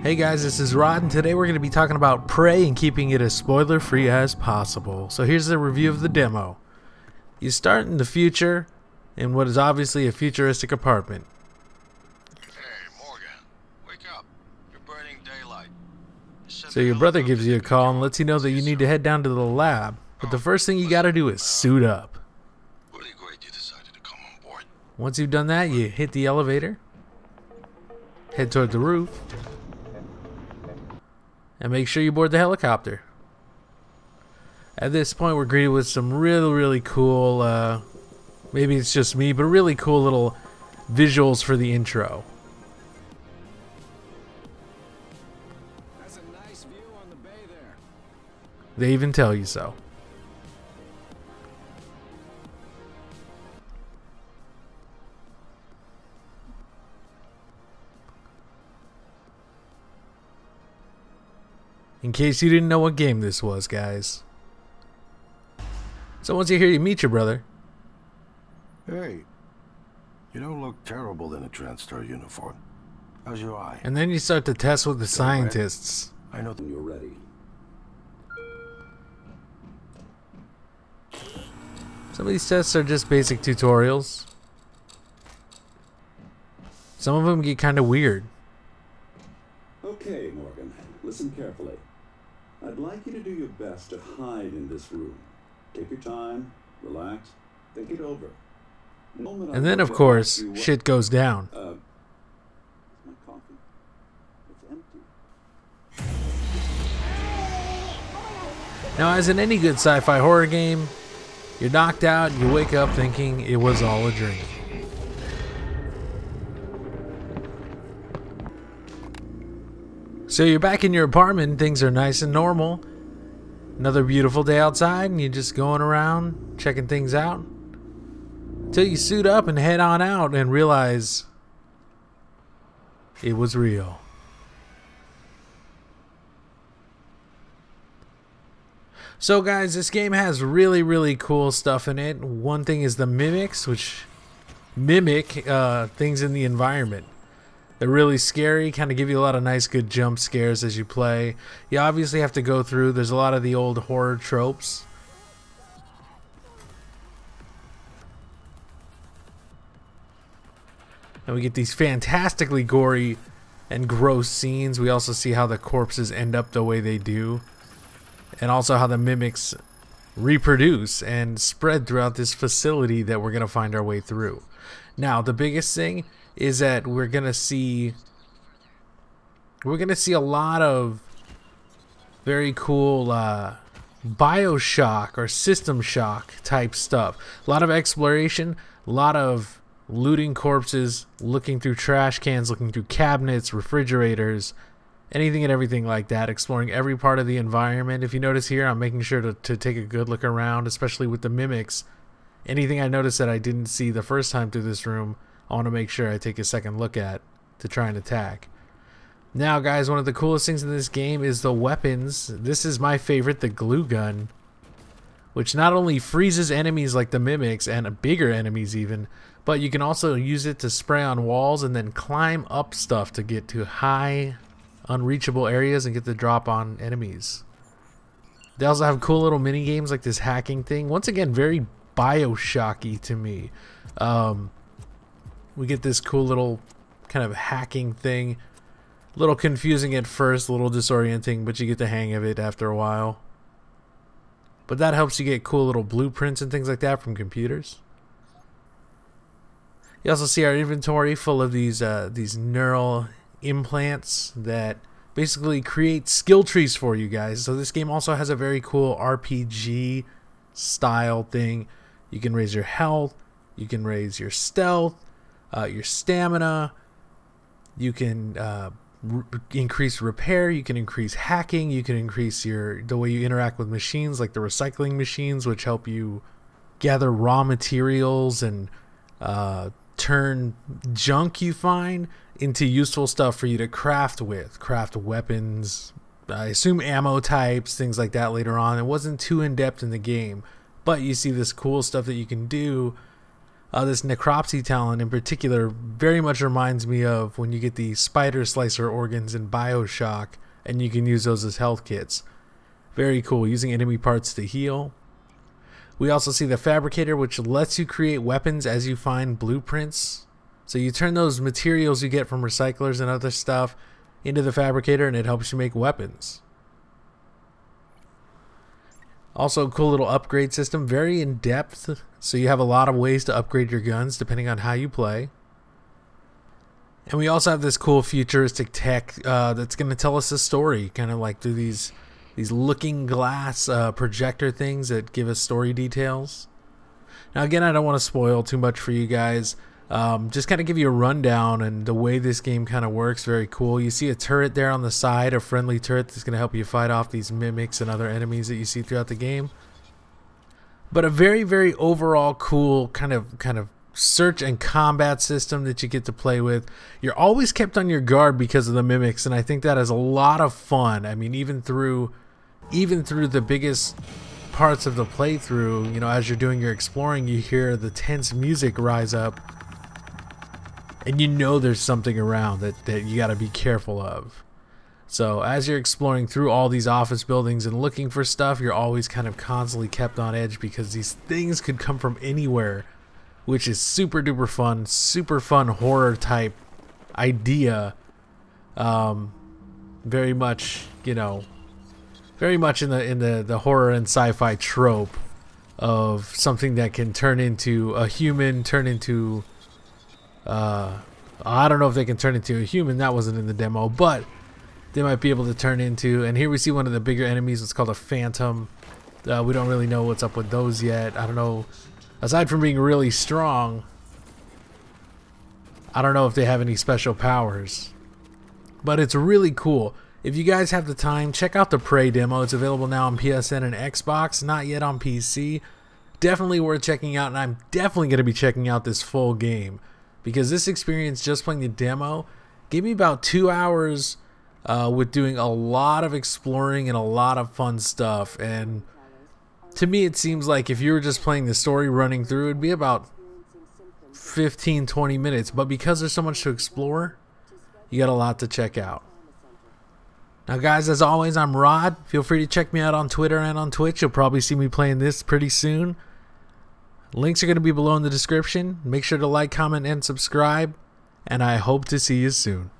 Hey guys, this is Rod, and today we're going to be talking about Prey and keeping it as spoiler-free as possible. So here's a review of the demo. You start in the future, in what is obviously a futuristic apartment. Hey, Morgan, wake up. You're burning daylight. So your brother gives you a call and lets you know that you need to head down to the lab. But the first thing you got to do is suit up. Really great you decided to come on board. Once you've done that, you hit the elevator, head toward the roof, and make sure you board the helicopter. At this point, we're greeted with some really cool, maybe it's just me, but really cool little visuals for the intro. That's a nice view on the bay there. They even tell you so. In case you didn't know what game this was, guys. So once you're here, you meet your brother. Hey, you don't look terrible in a TranStar uniform. How's your eye? And then you start to test with the scientists. I know that You're ready. Some of these tests are just basic tutorials. Some of them get kind of weird. Okay, Morgan, listen carefully. I'd like you to do your best to hide in this room. Take your time, relax, think it over. And then, of course, shit goes down. My coffee. It's empty. Now, as in any good sci-fi horror game, you're knocked out and you wake up thinking it was all a dream. So you're back in your apartment, things are nice and normal. Another beautiful day outside and you're just going around checking things out until you suit up and head on out and realize it was real. So guys, this game has really cool stuff in it. One thing is the mimics, which mimic things in the environment. They're really scary, kind of give you a lot of nice good jump scares as you play. You obviously have to go through, there's a lot of the old horror tropes. And we get these fantastically gory and gross scenes. We also see how the corpses end up the way they do. And also how the mimics reproduce and spread throughout this facility that we're going to find our way through. Now, the biggest thing is that we're gonna see a lot of very cool Bioshock or System Shock type stuff. A lot of exploration, a lot of looting corpses, looking through trash cans, looking through cabinets, refrigerators, anything and everything like that, exploring every part of the environment. If you notice here, I'm making sure to take a good look around, especially with the mimics. Anything I noticed that I didn't see the first time through this room, I want to make sure I take a second look at to try and attack. Now guys, one of the coolest things in this game is the weapons. This is my favorite, the glue gun, which not only freezes enemies like the mimics and bigger enemies even, but you can also use it to spray on walls and then climb up stuff to get to high unreachable areas and get the drop on enemies. They also have cool little mini games like this hacking thing. Once again, very Bioshocky to me. We get this cool little kind of hacking thing. A little confusing at first, a little disorienting, but you get the hang of it after a while. But that helps you get cool little blueprints and things like that from computers. You also see our inventory full of these neural implants that basically create skill trees for you guys. So this game also has a very cool RPG style thing. You can raise your health, you can raise your stealth, your stamina, you can increase repair, you can increase hacking, you can increase the way you interact with machines like the recycling machines, which help you gather raw materials and turn junk you find into useful stuff for you to craft with. Craft weapons, I assume ammo types, things like that later on. It wasn't too in-depth in the game, but you see this cool stuff that you can do This necropsy talent in particular very much reminds me of when you get the spider slicer organs in BioShock, and you can use those as health kits. Very cool, using enemy parts to heal. We also see the fabricator, which lets you create weapons as you find blueprints. So you turn those materials you get from recyclers and other stuff into the fabricator, and it helps you make weapons. Also, cool little upgrade system, very in depth, so you have a lot of ways to upgrade your guns depending on how you play. And we also have this cool futuristic tech that's going to tell us a story, kind of like through these looking glass projector things that give us story details. Now again, I don't want to spoil too much for you guys. Just kind of give you a rundown and the way this game kind of works. Very cool. You see a turret there on the side, a friendly turret that's going to help you fight off these mimics and other enemies that you see throughout the game. But a very, very overall cool kind of search and combat system that you get to play with. You're always kept on your guard because of the mimics, and I think that is a lot of fun. I mean, even through the biggest parts of the playthrough, you know, as you're doing your exploring, you hear the tense music rise up, and you know there's something around that you got to be careful of. So as you're exploring through all these office buildings and looking for stuff, you're always kind of constantly kept on edge because these things could come from anywhere, which is super duper fun, super fun horror type idea. Very much, you know, very much in the horror and sci-fi trope of something that can turn into a human, turn into I don't know if they can turn into a human, that wasn't in the demo, but they might be able to turn into, and here we see one of the bigger enemies. It's called a phantom. We don't really know what's up with those yet. I don't know, aside from being really strong, I don't know if they have any special powers, but it's really cool. If you guys have the time, check out the Prey demo. It's available now on PSN and Xbox, not yet on PC. Definitely worth checking out, and I'm definitely going to be checking out this full game, because this experience just playing the demo gave me about 2 hours with doing a lot of exploring and a lot of fun stuff. And to me, it seems like if you were just playing the story running through, it'd be about 15-20 minutes, but because there's so much to explore, you got a lot to check out. Now guys, as always, I'm Rod. Feel free to check me out on Twitter and on Twitch. You'll probably see me playing this pretty soon. Links are going to be below in the description. Make sure to like, comment, and subscribe, and I hope to see you soon.